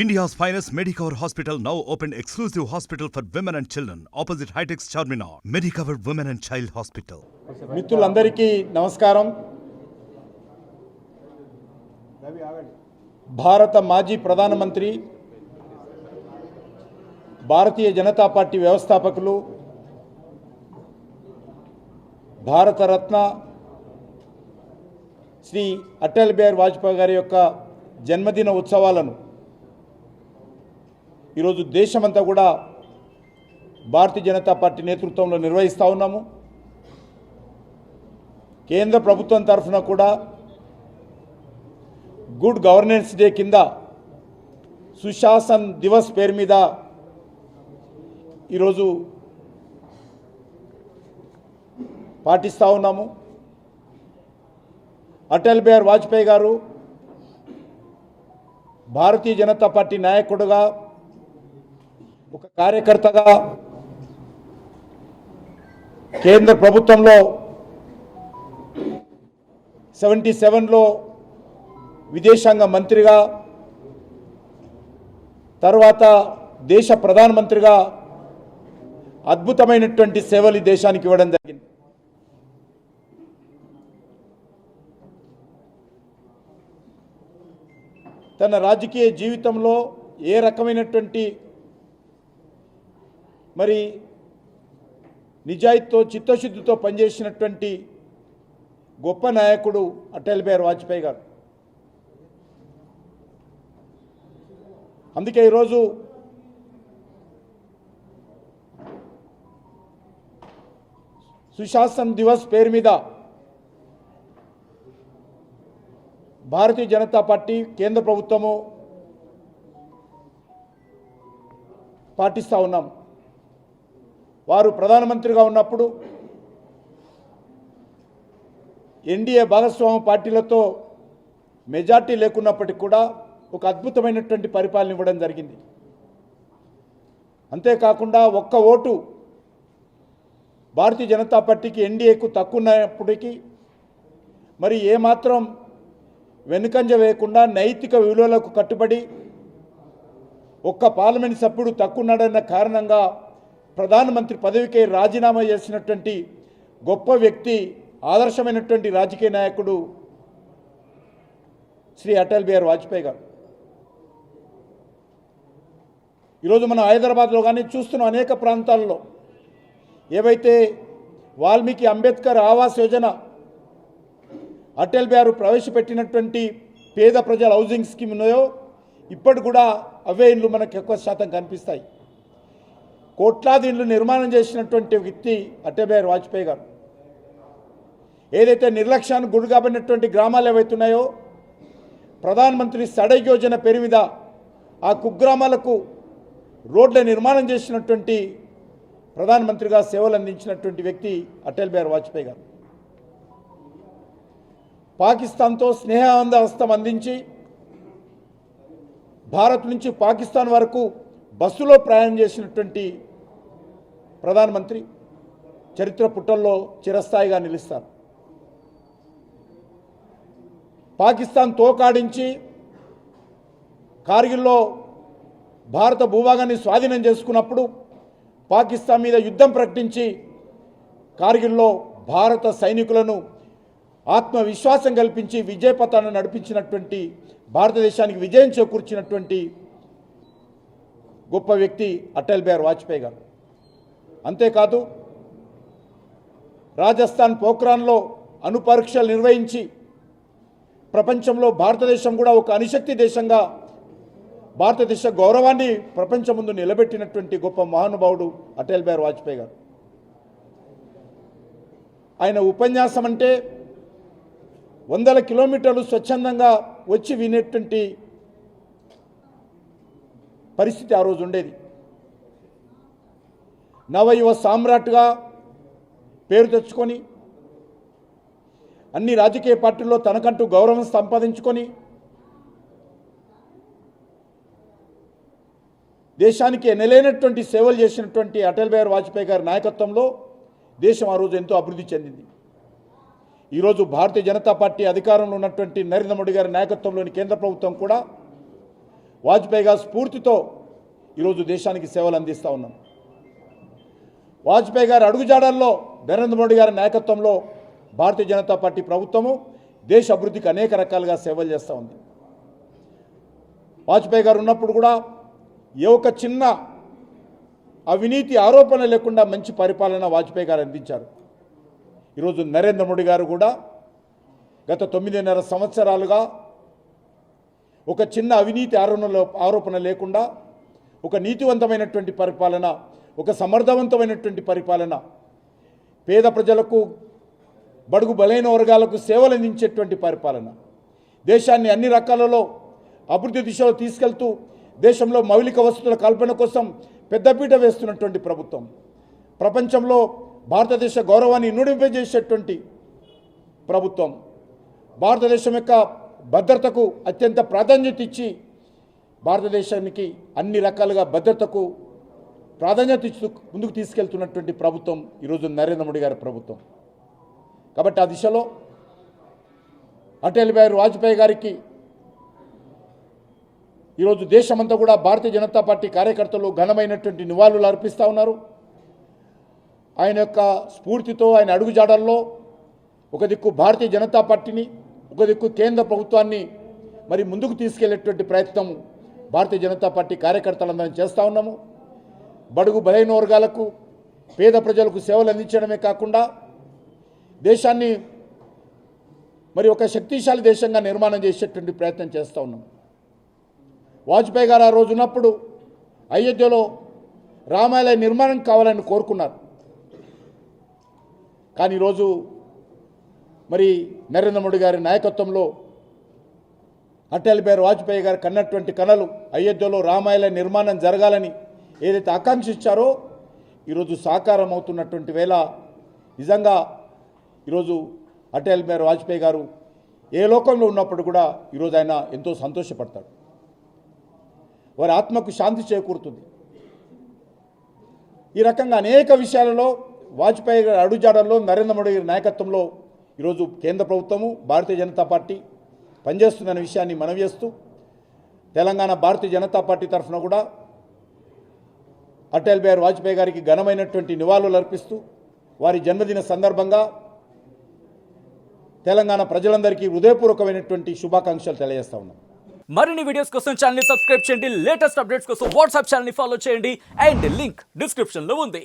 India's finest Medicover Hospital now opened exclusive hospital for women and children opposite High-Tech Charminar. Medicover Women and Child Hospital. మిత్రులందరికీ నమస్కారం. భారత మాజీ ప్రధానమంత్రి Bharatiya Janata party వ్యవస్థాపకులు భారత రత్న శ్రీ అటల్ బిహారీ వాజ్పేయి గారి యొక్క జన్మదిన ఉత్సవాలను ఈరోజు దేశమంతా కూడా భారతీయ జనతా పార్టీ నేతృత్వంలో నిర్వహిస్తూ ఉన్నాము. కేంద్ర ప్రభుత్వం తరఫున కూడా గుడ్ గవర్నెన్స్ డే కింద సుశాసన్ దివస్ పేరు మీద ఈరోజు పాటిస్తూ ఉన్నాము. అటల్ బిహారీ వాజ్పేయి గారు భారతీయ జనతా పార్టీ నాయకుడుగా, ఒక కార్యకర్తగా, కేంద్ర ప్రభుత్వంలో 77లో విదేశాంగ మంత్రిగా, తర్వాత దేశ ప్రధానమంత్రిగా అద్భుతమైనటువంటి సేవలు ఈ దేశానికి ఇవ్వడం జరిగింది. తన రాజకీయ జీవితంలో ఏ రకమైనటువంటి మరి నిజాయితీతో, చిత్తశుద్ధితో పనిచేసినటువంటి గొప్ప నాయకుడు అటల్ బిహారీ వాజ్పేయి గారు. అందుకే ఈరోజు సుశాసన్ దివస్ పేరు మీద భారతీయ జనతా పార్టీ, కేంద్ర ప్రభుత్వము పాటిస్తూ ఉన్నాం. వారు ప్రధానమంత్రిగా ఉన్నప్పుడు ఎన్డీఏ భాగస్వామ్య పార్టీలతో మెజార్టీ లేకున్నప్పటికీ కూడా ఒక అద్భుతమైనటువంటి పరిపాలన ఇవ్వడం జరిగింది. అంతేకాకుండా ఒక్క ఓటు భారతీయ జనతా పార్టీకి ఎన్డీఏకు తక్కువ ఉన్నప్పటికీ మరి ఏమాత్రం వెనుకంజ వేయకుండా నైతిక విలువలకు కట్టుబడి ఒక్క పార్లమెంట్ సభ్యుడు తక్కువ ఉన్నాడన్న కారణంగా ప్రధానమంత్రి పదవికి రాజీనామా చేసినటువంటి గొప్ప వ్యక్తి, ఆదర్శమైనటువంటి రాజకీయ నాయకుడు శ్రీ అటల్ బిహారీ వాజ్పేయి గారు. ఈరోజు మనం హైదరాబాద్లో కానీ చూస్తున్న అనేక ప్రాంతాల్లో ఏవైతే వాల్మీకి అంబేద్కర్ ఆవాస్ యోజన, అటల్ బిహారీ ప్రవేశపెట్టినటువంటి పేద ప్రజల హౌసింగ్ స్కీమ్ ఉన్నాయో ఇప్పటి కూడా అవే ఇండ్లు మనకు ఎక్కువ శాతం కనిపిస్తాయి. కోట్లాది ఇండ్లు నిర్మాణం చేసినటువంటి వ్యక్తి అటల్ బిహారీ వాజ్పేయి గారు. ఏదైతే నిర్లక్ష్యానికి గురి కాబడినటువంటి గ్రామాలు ఏవైతున్నాయో ప్రధానమంత్రి సడక్ యోజన పేరు మీద ఆ కుగ్రామాలకు రోడ్ల నిర్మాణం చేసినటువంటి ప్రధానమంత్రిగా సేవలు అందించినటువంటి వ్యక్తి అటల్ బిహారీ వాజ్పేయి గారు. పాకిస్తాన్తో స్నేహహస్తం అందించి భారత్ నుంచి పాకిస్తాన్ వరకు బస్సులో ప్రయాణం చేసినటువంటి ప్రధానమంత్రి చరిత్ర పుటల్లో చిరస్థాయిగా నిలుస్తారు. పాకిస్తాన్ తోకాడించి కార్గిల్లో భారత భూభాగాన్ని స్వాధీనం చేసుకున్నప్పుడు పాకిస్తాన్ మీద యుద్ధం ప్రకటించి కార్గిల్లో భారత సైనికులను ఆత్మవిశ్వాసం కల్పించి విజయపథాన్ని నడిపించినటువంటి, భారతదేశానికి విజయం చేకూర్చినటువంటి గొప్ప వ్యక్తి అటల్ బిహారీ వాజ్పేయి గారు. అంతేకాదు రాజస్థాన్ పోఖ్రాన్లో అణు పరీక్షలు నిర్వహించి ప్రపంచంలో భారతదేశం కూడా ఒక అణుశక్తి దేశంగా భారతదేశ గౌరవాన్ని ప్రపంచం ముందు నిలబెట్టినటువంటి గొప్ప మహానుభావుడు అటల్ బిహారీ వాజ్పేయి గారు. ఆయన ఉపన్యాసం అంటే 100 కిలోమీటర్లు స్వచ్ఛందంగా వచ్చి వినేటువంటి పరిస్థితి ఆ రోజు ఉండేది. నవయువ సామ్రాట్గా పేరు తెచ్చుకొని అన్ని రాజకీయ పార్టీల్లో తనకంటూ గౌరవం సంపాదించుకొని దేశానికి ఎనలేనటువంటి సేవలు చేసినటువంటి అటల్ బిహారీ వాజ్పేయి గారి నాయకత్వంలో దేశం ఆ రోజు ఎంతో అభివృద్ధి చెందింది. ఈరోజు భారతీయ జనతా పార్టీ అధికారంలో ఉన్నటువంటి నరేంద్ర మోడీ గారి నాయకత్వంలోని కేంద్ర ప్రభుత్వం కూడా వాజ్పేయి గారి స్ఫూర్తితో ఈరోజు దేశానికి సేవలు అందిస్తూ ఉన్నాం. వాజ్పేయి గారి అడుగుజాడల్లో నరేంద్ర మోడీ గారి నాయకత్వంలో భారతీయ జనతా పార్టీ ప్రభుత్వము దేశ అభివృద్ధికి అనేక రకాలుగా సేవలు చేస్తూ ఉంది. వాజ్పేయి గారు ఉన్నప్పుడు కూడా ఏ ఒక్క చిన్న అవినీతి ఆరోపణ లేకుండా మంచి పరిపాలన వాజ్పేయి గారు అందించారు. ఈరోజు నరేంద్ర మోడీ గారు కూడా గత 9.5 సంవత్సరాలుగా ఒక చిన్న అవినీతి ఆరోపణ లేకుండా ఒక నీతివంతమైనటువంటి పరిపాలన, ఒక సమర్థవంతమైనటువంటి పరిపాలన, పేద ప్రజలకు బడుగు బలైన వర్గాలకు సేవలు అందించేటువంటి పరిపాలన, దేశాన్ని అన్ని రకాలలో అభివృద్ధి దిశలో తీసుకెళ్తూ దేశంలో మౌలిక వసతుల కల్పన కోసం పెద్దపీట వేస్తున్నటువంటి ప్రభుత్వం, ప్రపంచంలో భారతదేశ గౌరవాన్ని ఇనుడింపజేసేటువంటి ప్రభుత్వం, భారతదేశం యొక్క భద్రతకు అత్యంత ప్రాధాన్యత ఇచ్చి భారతదేశానికి అన్ని రకాలుగా భద్రతకు ప్రాధాన్యత ఇస్తూ ముందుకు తీసుకెళ్తున్నటువంటి ప్రభుత్వం ఈరోజు నరేంద్ర మోడీ గారి ప్రభుత్వం. కాబట్టి ఆ దిశలో అటల్ బిహారీ వాజ్పేయి గారికి ఈరోజు దేశమంతా కూడా భారతీయ జనతా పార్టీ కార్యకర్తలు ఘనమైనటువంటి నివాళులు అర్పిస్తూ ఉన్నారు. ఆయన యొక్క స్ఫూర్తితో, ఆయన అడుగుజాడల్లో ఒక దిక్కు భారతీయ జనతా పార్టీని, ఒక దిక్కు కేంద్ర ప్రభుత్వాన్ని మరి ముందుకు తీసుకెళ్లేటువంటి ప్రయత్నం భారతీయ జనతా పార్టీ కార్యకర్తలందరం చేస్తూ ఉన్నాము. బడుగు బలైన వర్గాలకు, పేద ప్రజలకు సేవలు అందించడమే కాకుండా దేశాన్ని మరి ఒక శక్తిశాలి దేశంగా నిర్మాణం చేసేటువంటి ప్రయత్నం చేస్తూ ఉన్నాం. వాజ్పేయి గారు ఆ రోజు ఉన్నప్పుడు అయోధ్యలో రామాలయ నిర్మాణం కావాలని కోరుకున్నారు. కానీ ఈరోజు మరి నరేంద్ర మోడీ గారి నాయకత్వంలో అటల్ బిహారీ వాజ్పేయి గారు కన్నటువంటి కలలు అయోధ్యలో రామాలయ నిర్మాణం జరగాలని ఏదైతే ఆకాంక్షించారో ఈరోజు సాకారం అవుతున్నటువంటి వేళ నిజంగా ఈరోజు అటల్ బిహారీ వాజ్పేయి గారు ఏ లోకంలో ఉన్నప్పుడు కూడా ఈరోజు ఆయన ఎంతో సంతోషపడతాడు. వారి ఆత్మకు శాంతి చేకూరుతుంది. ఈ రకంగా అనేక విషయాలలో వాజ్పేయి గారి అడుగుజాడల్లో నరేంద్ర మోడీ గారి నాయకత్వంలో ఈరోజు కేంద్ర ప్రభుత్వము, భారతీయ జనతా పార్టీ పనిచేస్తుందనే విషయాన్ని మనవి చేస్తూ తెలంగాణ భారతీయ జనతా పార్టీ తరఫున కూడా అటల్ బిహారీ వాజ్పేయి గారికి ఘనమైనటువంటి నివాళులు అర్పిస్తూ వారి జన్మదిన సందర్భంగా తెలంగాణ ప్రజలందరికీ హృదయపూర్వకమైనటువంటి శుభాకాంక్షలు తెలియజేస్తా ఉన్నాం. మరిన్ని వీడియోస్ కోసం ఛానల్ ని సబ్స్క్రైబ్ చేయండి, లేటెస్ట్ అప్డేట్స్ కోసం వాట్సాప్ ఛానల్ ని ఫాలో చేయండి అండ్ లింక్ డిస్క్రిప్షన్ లో ఉంది.